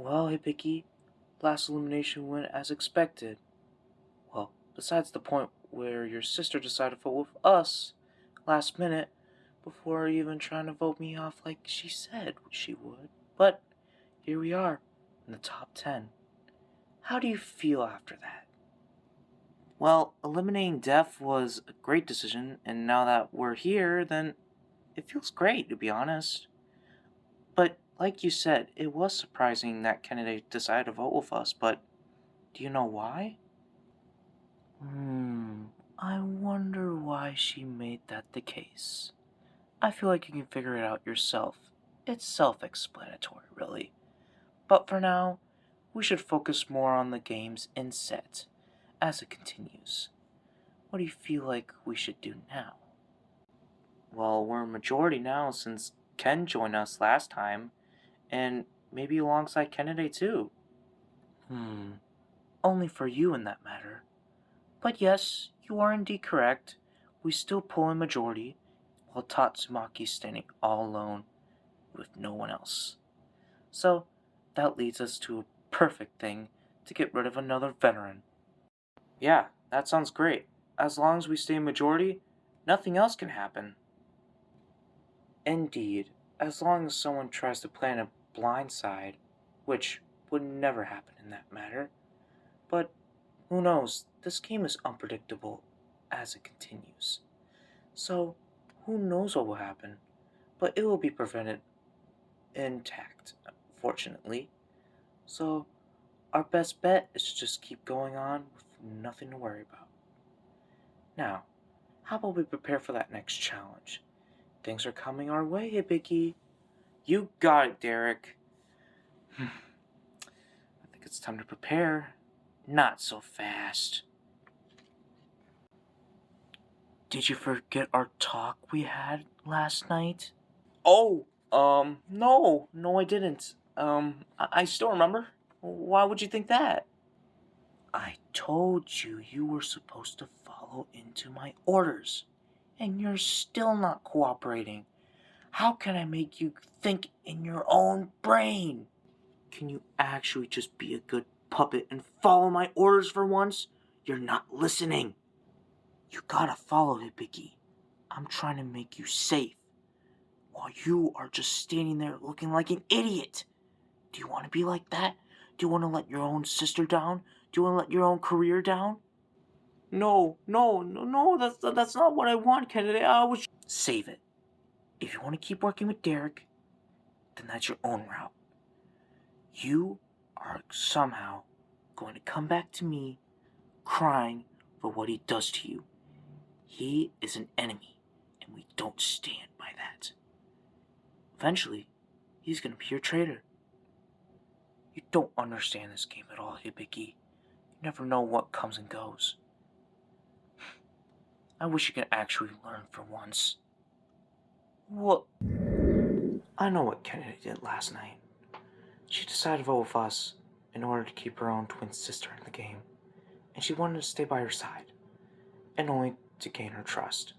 Well, Hibiki, last elimination went as expected. Well, besides the point where your sister decided to vote with us last minute before even trying to vote me off like she said she would. But here we are in the top 10. How do you feel after that? Well, eliminating Def was a great decision, and now that we're here, then it feels great, to be honest. But like you said, it was surprising that Kennedy decided to vote with us, but do you know why? I wonder why she made that the case. I feel like you can figure it out yourself. It's self-explanatory, really. But for now, we should focus more on the games in set as it continues. What do you feel like we should do now? Well, we're a majority now since Ken joined us last time, and maybe alongside Kennedy too. Only for you in that matter. But yes, you are indeed correct. We still pull in majority, while Tatsumaki's standing all alone with no one else. So, that leads us to a perfect thing to get rid of another veteran. Yeah, that sounds great. As long as we stay majority, nothing else can happen. Indeed, as long as someone tries to plant a blind side, which would never happen in that matter. But who knows, this game is unpredictable as it continues. So, who knows what will happen? But it will be prevented intact, fortunately. So, our best bet is to just keep going on with nothing to worry about. Now, how about we prepare for that next challenge? Things are coming our way, Hibiki. You got it, Derek. I think it's time to prepare. Not so fast. Did you forget our talk we had last night? Oh, no, I didn't. I still remember. Why would you think that? I told you you were supposed to follow into my orders, and you're still not cooperating. How can I make you think in your own brain? Can you actually just be a good puppet and follow my orders for once? You're not listening. You gotta follow it, Biggie. I'm trying to make you safe, while you are just standing there looking like an idiot. Do you want to be like that? Do you want to let your own sister down? Do you want to let your own career down? No, that's not what I want, Kennedy. I was... Save it. If you want to keep working with Derek, then that's your own route. You are somehow going to come back to me crying for what he does to you. He is an enemy, and we don't stand by that. Eventually, he's going to be your traitor. You don't understand this game at all, Hibiki. You never know what comes and goes. I wish you could actually learn for once. What? I know what Kennedy did last night. She decided to vote with us in order to keep her own twin sister in the game, and she wanted to stay by her side, and only to gain her trust.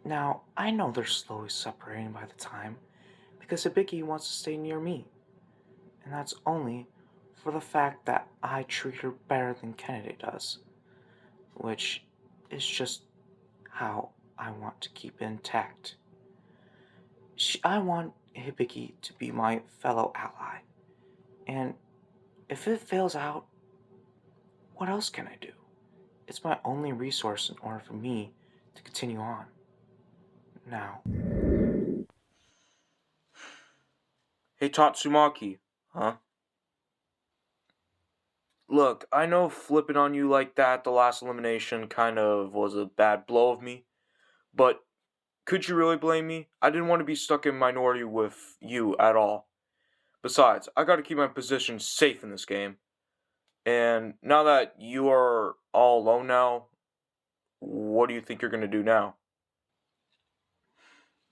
Now, I know they're slowly separating by the time, because Hibiki wants to stay near me, and that's only for the fact that I treat her better than Kennedy does, which is just how I want to keep it intact. I want Hibiki to be my fellow ally, and if it fails out, what else can I do? It's my only resource in order for me to continue on. Now. Hey, Tatsumaki. Huh? Look, I know flipping on you like that the last elimination kind of was a bad blow of me, but could you really blame me? I didn't want to be stuck in minority with you at all. Besides, I gotta keep my position safe in this game. And now that you are all alone now, what do you think you're gonna do now?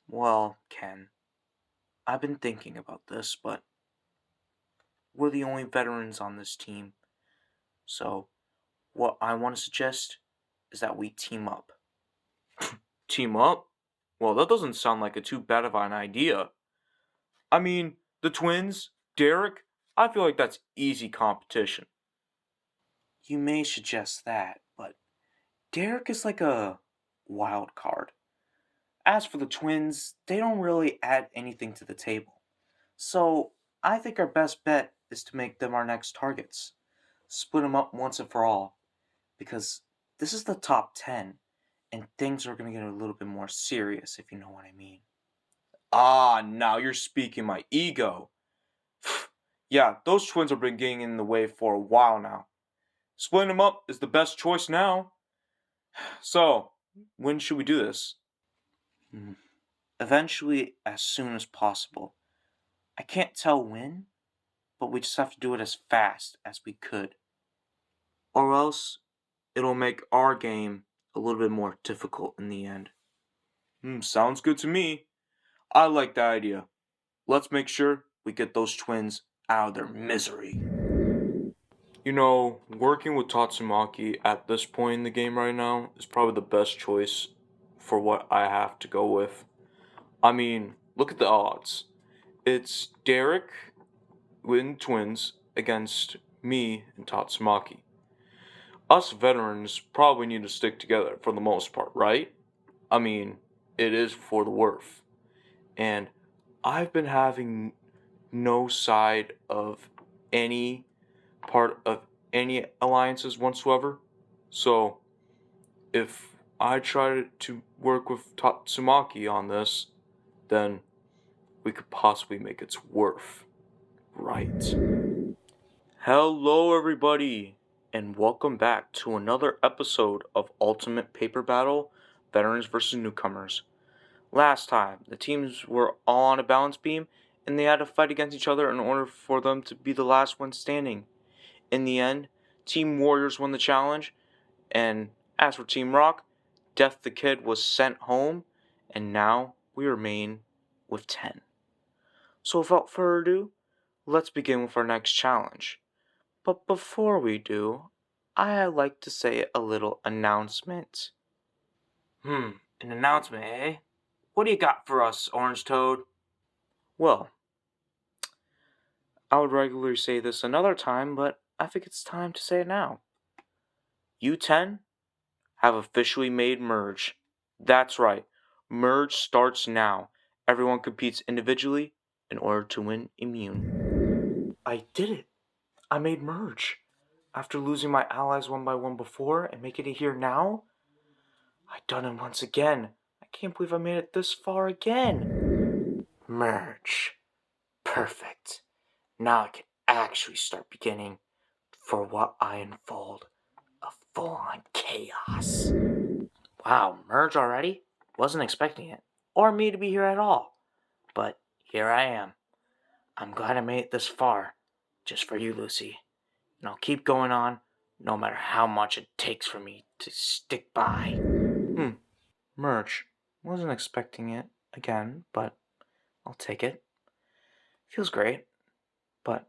Well, Ken, I've been thinking about this, but we're the only veterans on this team. So, what I want to suggest is that we team up. Team up? Well, that doesn't sound like a too bad of an idea. I mean, the twins, Derek, I feel like that's easy competition. You may suggest that, but Derek is like a wild card. As for the twins, they don't really add anything to the table. So I think our best bet is to make them our next targets. Split them up once and for all. Because this is the top 10, and things are going to get a little bit more serious, if you know what I mean. Ah, now you're speaking my ego. Yeah, those twins have been getting in the way for a while now. Splitting them up is the best choice now. So, when should we do this? Eventually, as soon as possible. I can't tell when, but we just have to do it as fast as we could. Or else, it'll make our game a little bit more difficult in the end. Sounds good to me. I like that idea. Let's make sure we get those twins out of their misery. You know, working with Tatsumaki at this point in the game right now is probably the best choice for what I have to go with. I mean, look at the odds. It's Derek with twins against me and Tatsumaki. Us veterans probably need to stick together for the most part, right? I mean, it is for the worth. And I've been having no side of any part of any alliances whatsoever. So, if I try to work with Tatsumaki on this, then we could possibly make its worth right. Hello, everybody, and welcome back to another episode of Ultimate Paper Battle Veterans vs. Newcomers. Last time, the teams were all on a balance beam, and they had to fight against each other in order for them to be the last one standing. In the end, Team Warriors won the challenge, and as for Team Rock, Death the Kid was sent home, and now we remain with 10. So without further ado, let's begin with our next challenge. But before we do, I'd like to say a little announcement. An announcement, eh? What do you got for us, Orange Toad? Well, I would regularly say this another time, but I think it's time to say it now. You 10 have officially made Merge. That's right, Merge starts now. Everyone competes individually in order to win Immune. I did it. I made Merge. After losing my allies one by one before and making it here now, I done it once again. I can't believe I made it this far again. Merge. Perfect. Now I can actually start beginning for what I unfold. A full-on chaos. Wow, Merge already? Wasn't expecting it. Or me to be here at all. But here I am. I'm glad I made it this far. Just for you, Lucy. And I'll keep going on, no matter how much it takes for me to stick by. Merge. Wasn't expecting it again, but I'll take it. Feels great. But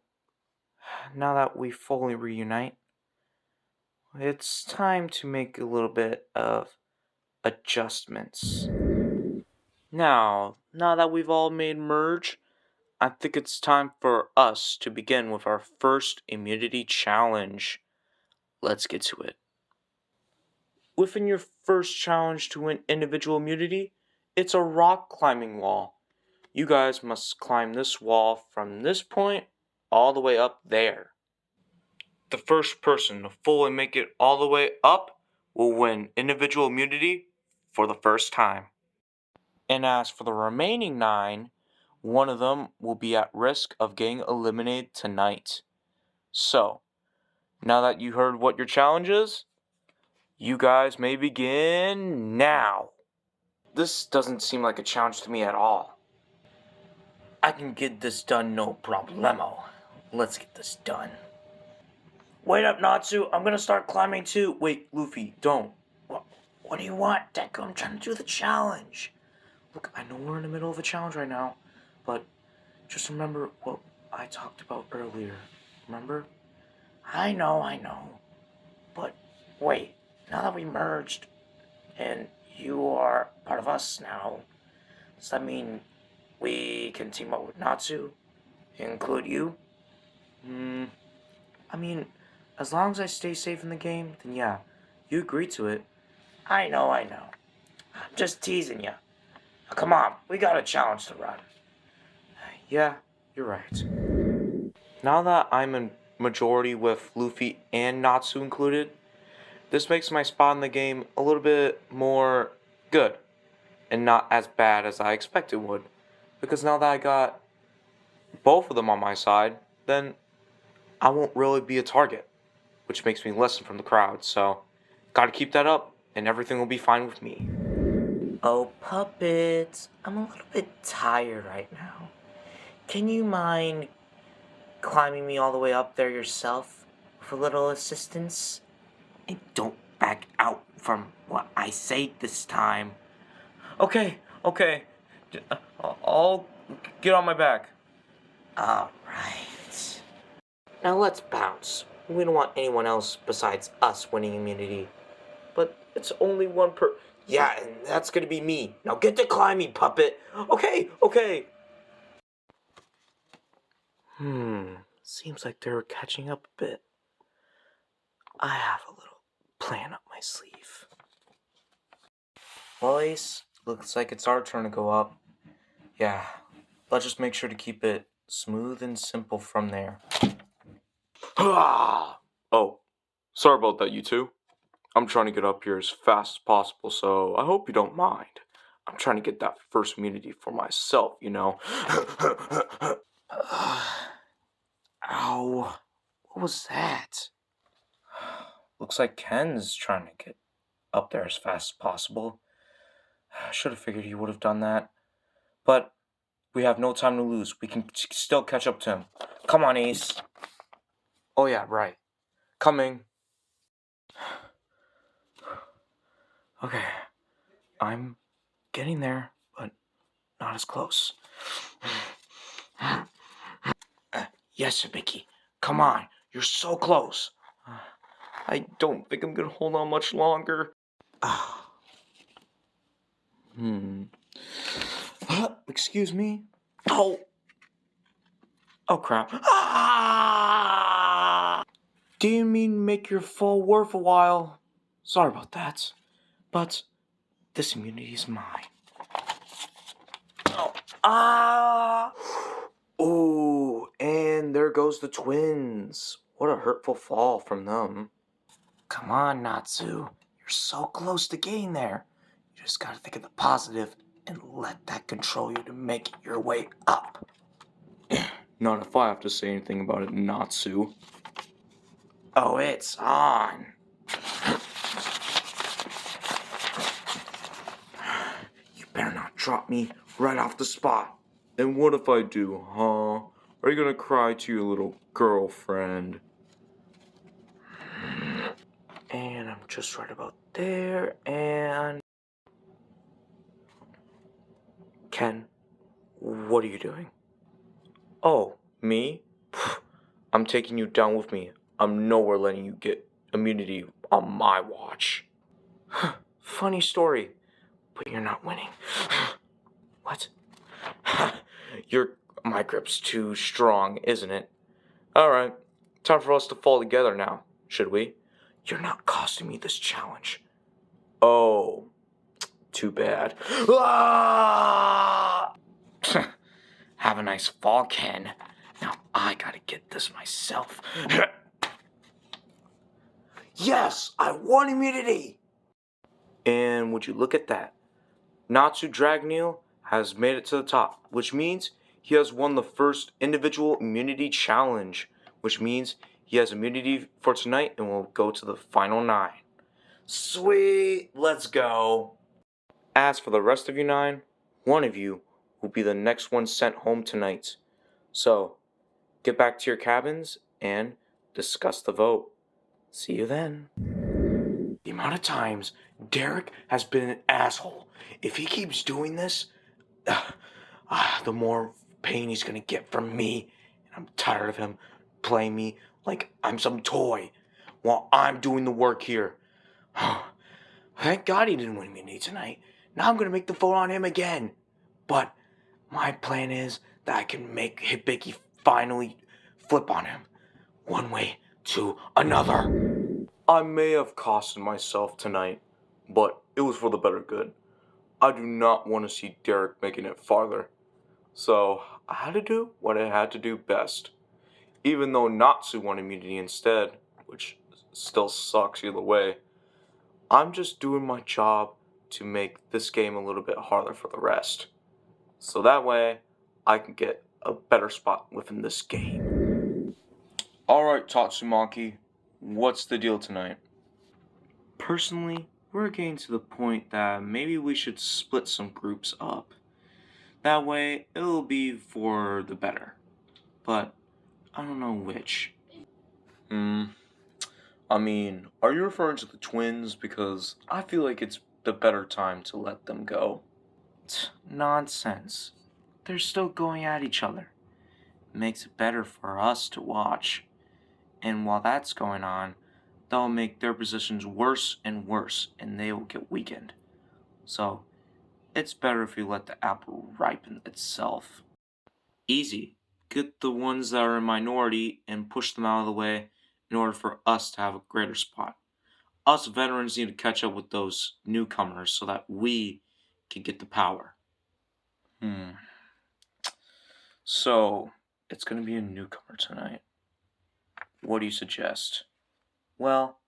now that we fully reunite, it's time to make a little bit of adjustments. Now that we've all made Merge, I think it's time for us to begin with our first immunity challenge. Let's get to it. Within your first challenge to win individual immunity, it's a rock climbing wall. You guys must climb this wall from this point all the way up there. The first person to fully make it all the way up will win individual immunity for the first time. And as for the remaining 9, one of them will be at risk of getting eliminated tonight. So, now that you heard what your challenge is, you guys may begin now. This doesn't seem like a challenge to me at all. I can get this done no problemo. Let's get this done. Wait up, Natsu. I'm gonna start climbing too. Wait, Luffy, don't. What do you want, Deku? I'm trying to do the challenge. Look, I know we're in the middle of a challenge right now, but just remember what I talked about earlier. Remember? I know. But wait, now that we merged, and you are part of us now, does that mean we can team up with Natsu? Include you? I mean, as long as I stay safe in the game, then yeah, you agreed to it. I know. I'm just teasing you. Come on, we got a challenge to run. Yeah, you're right. Now that I'm in majority with Luffy and Natsu included, this makes my spot in the game a little bit more good and not as bad as I expected would. Because now that I got both of them on my side, then I won't really be a target, which makes me listen from the crowd. So, gotta keep that up, and everything will be fine with me. Oh, puppets, I'm a little bit tired right now. Can you mind climbing me all the way up there yourself for a little assistance? And don't back out from what I say this time. Okay. I'll get on my back. Alright. Now let's bounce. We don't want anyone else besides us winning immunity. But it's only one per. Yeah, and that's gonna be me. Now get to climbing, puppet. Okay. Seems like they're catching up a bit. I have a little plan up my sleeve. Well, Ace, looks like it's our turn to go up. Yeah, let's just make sure to keep it smooth and simple from there. Oh, sorry about that, you two. I'm trying to get up here as fast as possible, so I hope you don't mind. I'm trying to get that first immunity for myself, you know. Ow. What was that? Looks like Ken's trying to get up there as fast as possible. I should have figured he would have done that. But we have no time to lose. We can still catch up to him. Come on, Ace. Oh, yeah, right. Coming. Okay. I'm getting there, but not as close. Yes, Mickey. Come on. You're so close. I don't think I'm gonna hold on much longer. Excuse me? Oh. Oh, crap. Ah! Didn't mean to make your fall worth a while. Sorry about that. But this immunity is mine. Oh. Ah! Oh, and there goes the twins. What a hurtful fall from them. Come on, Natsu. You're so close to getting there. You just gotta think of the positive and let that control you to make it your way up. Not if I have to say anything about it, Natsu. Oh, it's on. You better not drop me right off the spot. And what if I do, huh? Are you gonna cry to your little girlfriend? And I'm just right about there, and... Ken, what are you doing? Oh, me? I'm taking you down with me. I'm nowhere letting you get immunity on my watch. Funny story, but you're not winning. What? My grip's too strong, isn't it? Alright, time for us to fall together now, should we? You're not costing me this challenge. Oh, too bad. Ah! Have a nice fall, Ken. Now I gotta get this myself. Yes, I won immunity! And would you look at that? Natsu Dragneel has made it to the top, which means he has won the first individual immunity challenge, which means he has immunity for tonight and will go to the final 9. Sweet, let's go. As for the rest of you 9, one of you will be the next one sent home tonight. So, get back to your cabins and discuss the vote. See you then. The amount of times Derek has been an asshole. If he keeps doing this, the more pain he's gonna get from me. And I'm tired of him playing me like I'm some toy while I'm doing the work here. Thank God he didn't win immunity tonight. Now I'm gonna make the vote on him again. But my plan is that I can make Hibiki finally flip on him. one way to another. I may have costed myself tonight, but it was for the better good. I do not want to see Derek making it farther. So I had to do what I had to do best. Even though Natsu won immunity instead, which still sucks either way, I'm just doing my job to make this game a little bit harder for the rest. So that way, I can get a better spot within this game. Alright, Tatsumaki, what's the deal tonight? Personally, we're getting to the point that maybe we should split some groups up. That way, it'll be for the better. But I don't know which. I mean, are you referring to the twins? Because I feel like it's the better time to let them go. Nonsense. They're still going at each other. Makes it better for us to watch. And while that's going on, they'll make their positions worse and worse, and they will get weakened. So, it's better if you let the apple ripen itself. Easy. Get the ones that are in minority and push them out of the way in order for us to have a greater spot. Us veterans need to catch up with those newcomers so that we can get the power. So, it's gonna be a newcomer tonight. What do you suggest? Well,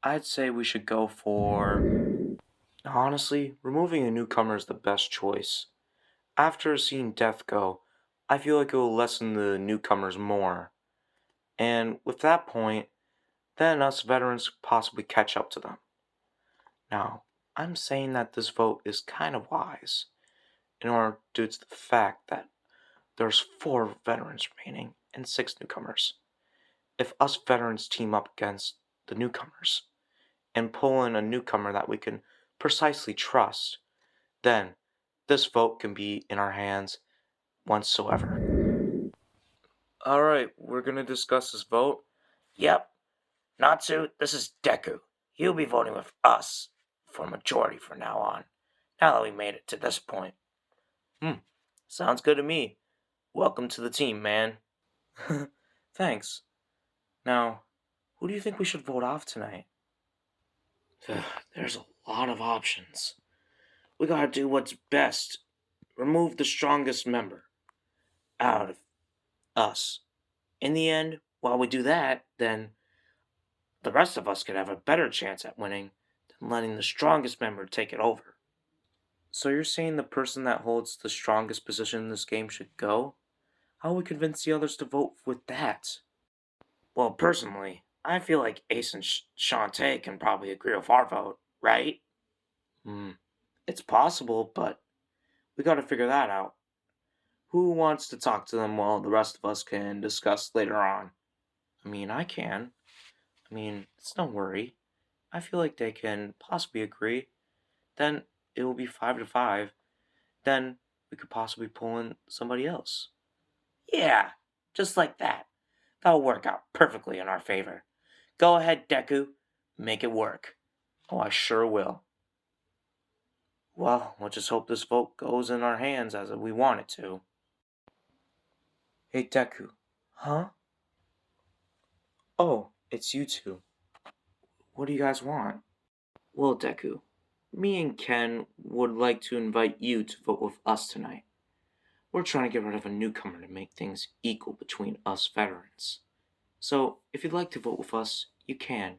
I'd say we should go for. Honestly, removing a newcomer is the best choice. After seeing Death go, I feel like it will lessen the newcomers more. And with that point, then us veterans could possibly catch up to them. Now, I'm saying that this vote is kind of wise, in order due to the fact that there's 4 veterans remaining and 6 newcomers. If us veterans team up against the newcomers and pull in a newcomer that we can precisely trust, then this vote can be in our hands whatsoever. Alright, we're gonna discuss this vote. Yep. Natsu, this is Deku. You'll be voting with us for majority from now on. Now that we made it to this point. Sounds good to me. Welcome to the team, man. Thanks. Now, who do you think we should vote off tonight? There's a lot of options. We gotta do what's best. Remove the strongest member out of us. In the end, while we do that, then the rest of us could have a better chance at winning than letting the strongest member take it over. So you're saying the person that holds the strongest position in this game should go? How will we convince the others to vote with that? Well, personally, I feel like Ace and Shantae can probably agree with our vote, right? It's possible, but we gotta figure that out. Who wants to talk to them while the rest of us can discuss later on? I mean, I can. It's no worry. I feel like they can possibly agree. Then it will be 5-5. Then we could possibly pull in somebody else. Yeah, just like that. That'll work out perfectly in our favor. Go ahead, Deku. Make it work. Oh, I sure will. Well, we'll just hope this vote goes in our hands as we want it to. Hey, Deku. Huh? Oh, it's you two. What do you guys want? Well, Deku, me and Ken would like to invite you to vote with us tonight. We're trying to get rid of a newcomer to make things equal between us veterans. So, if you'd like to vote with us, you can.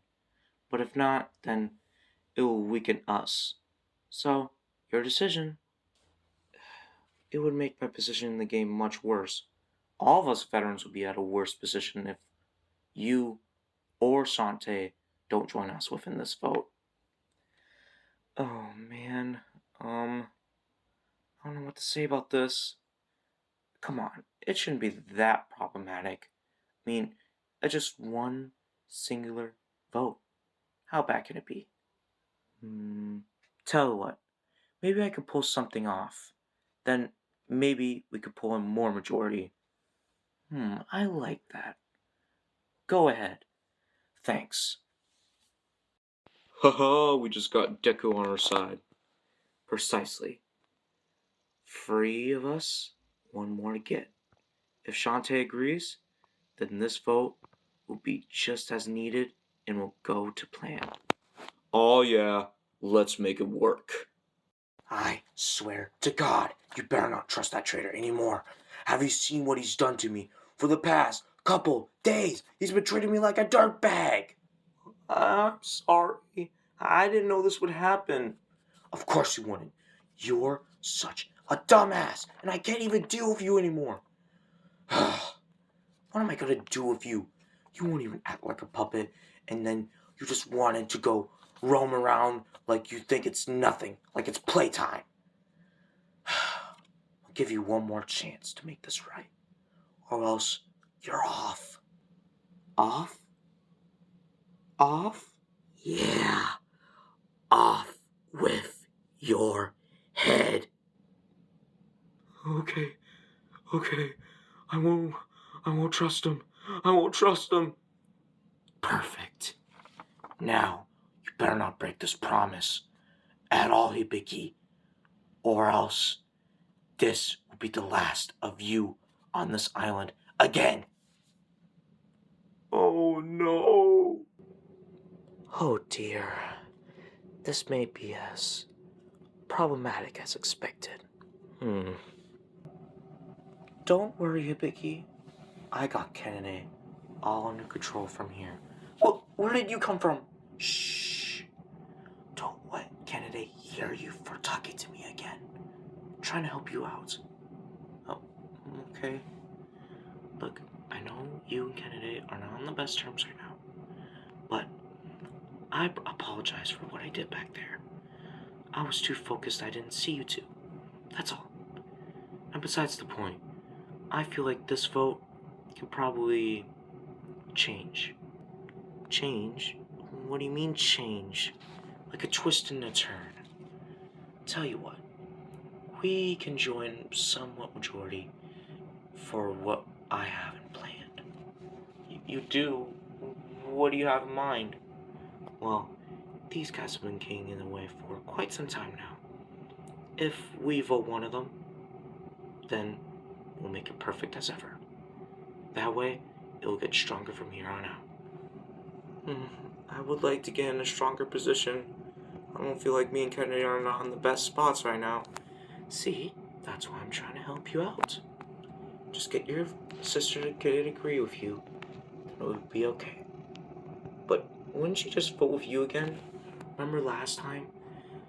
But if not, then it will weaken us. So, your decision. It would make my position in the game much worse. All of us veterans would be at a worse position if you or Sante don't join us within this vote. Oh man, I don't know what to say about this. Come on, it shouldn't be that problematic. It's just one singular vote. How bad can it be? Tell you what, maybe I could pull something off. Then maybe we could pull in more majority. I like that. Go ahead. Thanks. Haha, we just got Deku on our side. Precisely. 3 of us, 1 more to get. If Shantae agrees, then this vote will be just as needed and will go to plan. Oh yeah, let's make it work. I swear to God, you better not trust that traitor anymore. Have you seen what he's done to me? For the past couple days, he's been treating me like a dirtbag. I'm sorry. I didn't know this would happen. Of course you wouldn't. You're such a dumbass, and I can't even deal with you anymore. What am I gonna do with you? You won't even act like a puppet, and then you just wanted to go roam around like you think it's nothing, like it's playtime. I'll give you one more chance to make this right, or else you're off. Off? Off? Yeah, off with your head. Okay. I won't trust him. I won't trust him. Perfect. Now, you better not break this promise at all, Hibiki, or else this will be the last of you on this island again. Oh no. Oh dear. This may be as problematic as expected. Don't worry, Hibiki. I got Kennedy all under control from here. Well, where did you come from? Shh. Don't let Kennedy hear you for talking to me again. I'm trying to help you out. Oh, okay. Look, I know you and Kennedy are not on the best terms right now, but I apologize for what I did back there. I was too focused, I didn't see you two. That's all. And besides the point, I feel like this vote can probably change. Change? What do you mean change? Like a twist and a turn. Tell you what, we can join somewhat majority for what I haven't planned. You do? What do you have in mind? Well, these guys have been getting in the way for quite some time now. If we vote one of them, then we'll make it perfect as ever. That way, it'll get stronger from here on out. I would like to get in a stronger position. I don't feel like me and Kennedy are not in the best spots right now. See, that's why I'm trying to help you out. Just get your sister to get agree with you, then it would be okay. But wouldn't she just vote with you again? Remember last time?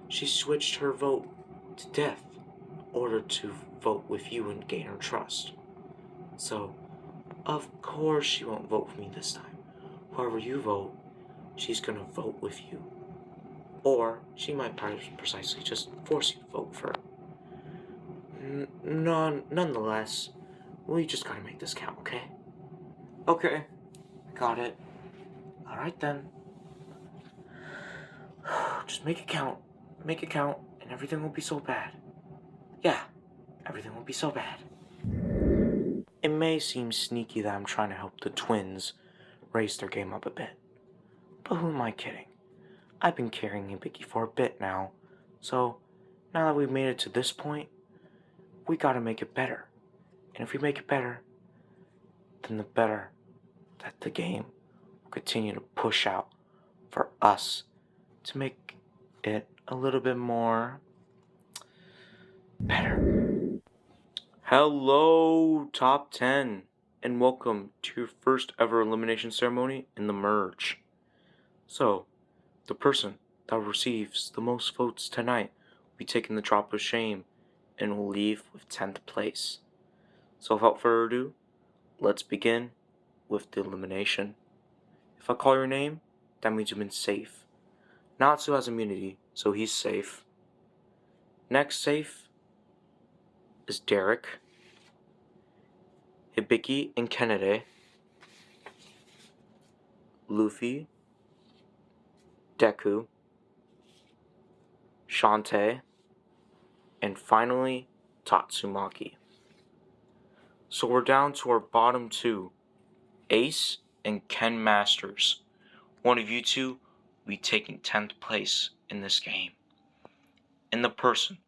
She switched her vote to death in order to vote with you and gain her trust. So, of course she won't vote with me this time. Whoever you vote, she's gonna vote with you. Or she might precisely just force you to vote for her. Nonetheless, we just gotta make this count, okay? Okay. Got it. Alright then. Just make it count. Make it count, and everything won't be so bad. Yeah, everything won't be so bad. It may seem sneaky that I'm trying to help the twins raise their game up a bit. But who am I kidding? I've been carrying Hibiki for a bit now, so now that we've made it to this point, we gotta make it better. And if we make it better, then the better that the game will continue to push out for us to make it a little bit more better. Hello, Top 10, and welcome to your first ever elimination ceremony in the merge. So, the person that receives the most votes tonight will be taking the drop of shame and will leave with 10th place. So without further ado, let's begin with the elimination. If I call your name, that means you've been safe. Natsu has immunity, so he's safe. Next safe is Derek, Hibiki and Kennedy, Luffy, Deku, Shantae, and finally Tatsumaki. So we're down to our bottom two, Ace and Ken Masters. One of you two will be taking 10th place in this game. And the person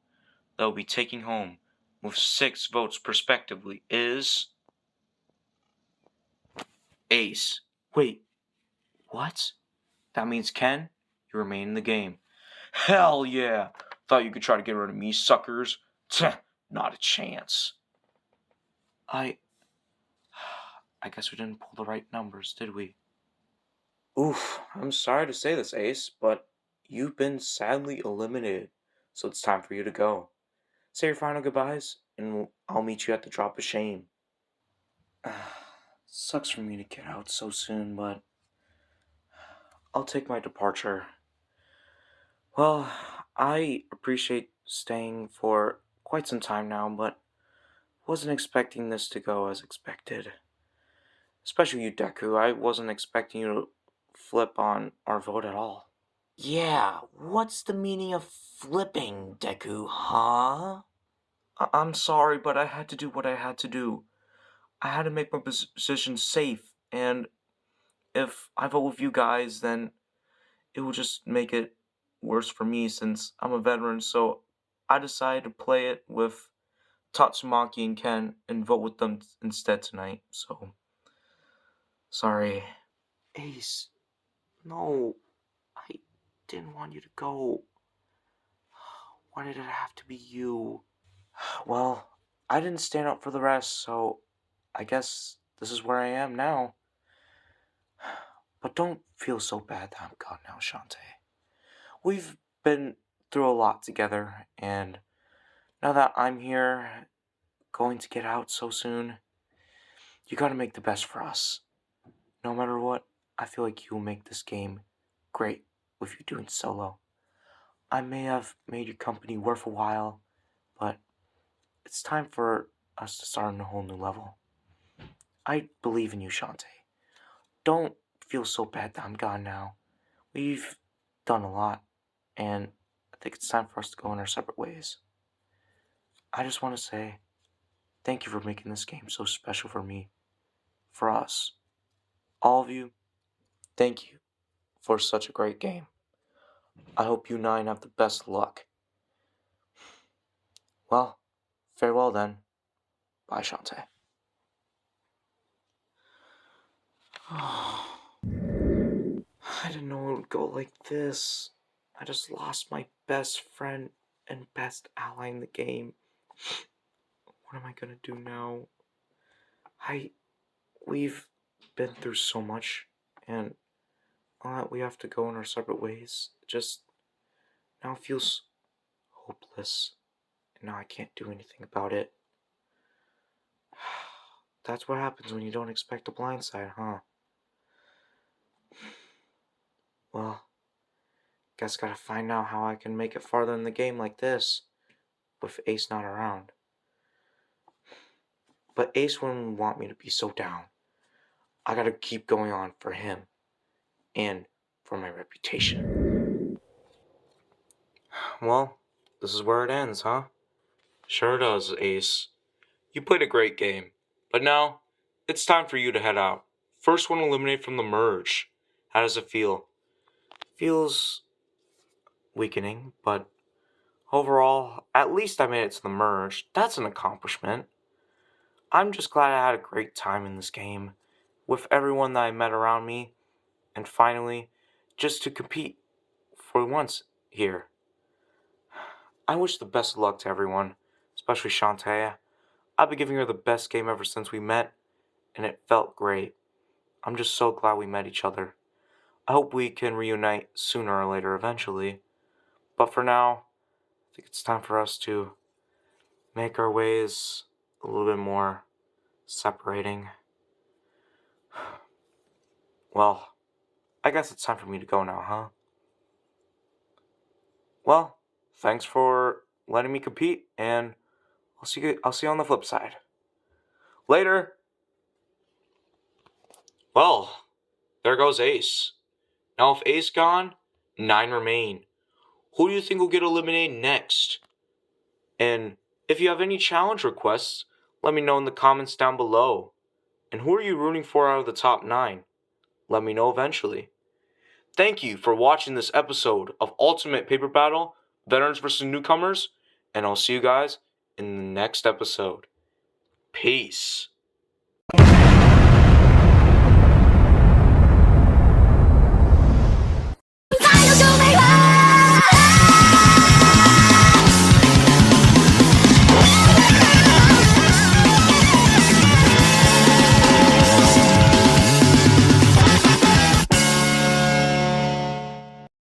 that will be taking home with 6 votes respectively is Ace Wait, what? That means Ken, you remain in the game. Hell yeah! Thought you could try to get rid of me, suckers? Tch, not a chance. I guess we didn't pull the right numbers, did we? Oof, I'm sorry to say this, Ace, but you've been sadly eliminated, so it's time for you to go. Say your final goodbyes, and I'll meet you at the drop of shame. Sucks for me to get out so soon, but I'll take my departure. Well, I appreciate staying for quite some time now, but wasn't expecting this to go as expected. Especially you, Deku. I wasn't expecting you to flip on our vote at all. Yeah, what's the meaning of flipping, Deku, huh? I'm sorry, but I had to do what I had to do. I had to make my position safe, and if I vote with you guys, then it will just make it worse for me since I'm a veteran, so I decided to play it with Tatsumaki and Ken and vote with them instead tonight, so sorry. Ace, no, I didn't want you to go. Why did it have to be you? Well, I didn't stand up for the rest, so I guess this is where I am now. But don't feel so bad that I'm gone now, Shantae. We've been through a lot together, and now that I'm here, going to get out so soon, you gotta make the best for us. No matter what, I feel like you'll make this game great with you doing solo. I may have made your company worth a while, but it's time for us to start on a whole new level. I believe in you, Shantae. Don't feel so bad that I'm gone now. We've done a lot, and I think it's time for us to go in our separate ways. I just want to say thank you for making this game so special for me, for us. All of you, thank you for such a great game. I hope you nine have the best luck. Well, farewell then. Bye, Shantae. I didn't know it would go like this. I just lost my best friend and best ally in the game. What am I gonna do now? We've been through so much, and all that we have to go in our separate ways. Just now feels hopeless, and now I can't do anything about it. That's what happens when you don't expect a blindside, huh? Well, guess gotta find out how I can make it farther in the game like this, with Ace not around. But Ace wouldn't want me to be so down. I gotta keep going on for him, and for my reputation. Well, this is where it ends, huh? Sure does, Ace. You played a great game, but now it's time for you to head out. First one eliminated from the merge. How does it feel? Feels weakening, but overall, at least I made it to the merge. That's an accomplishment. I'm just glad I had a great time in this game with everyone that I met around me, and finally, just to compete for once here. I wish the best of luck to everyone, especially Shantae. I've been giving her the best game ever since we met, and it felt great. I'm just so glad we met each other. I hope we can reunite sooner or later eventually. But for now, I think it's time for us to make our ways a little bit more separating. Well, I guess it's time for me to go now, huh? Well, thanks for letting me compete, and I'll see you on the flip side. Later. Well, there goes Ace. Now if Ace gone, 9 remain. Who do you think will get eliminated next? And if you have any challenge requests, let me know in the comments down below. And who are you rooting for out of the top 9? Let me know eventually. Thank you for watching this episode of Ultimate Paper Battle, Veterans vs. Newcomers, and I'll see you guys in the next episode. Peace.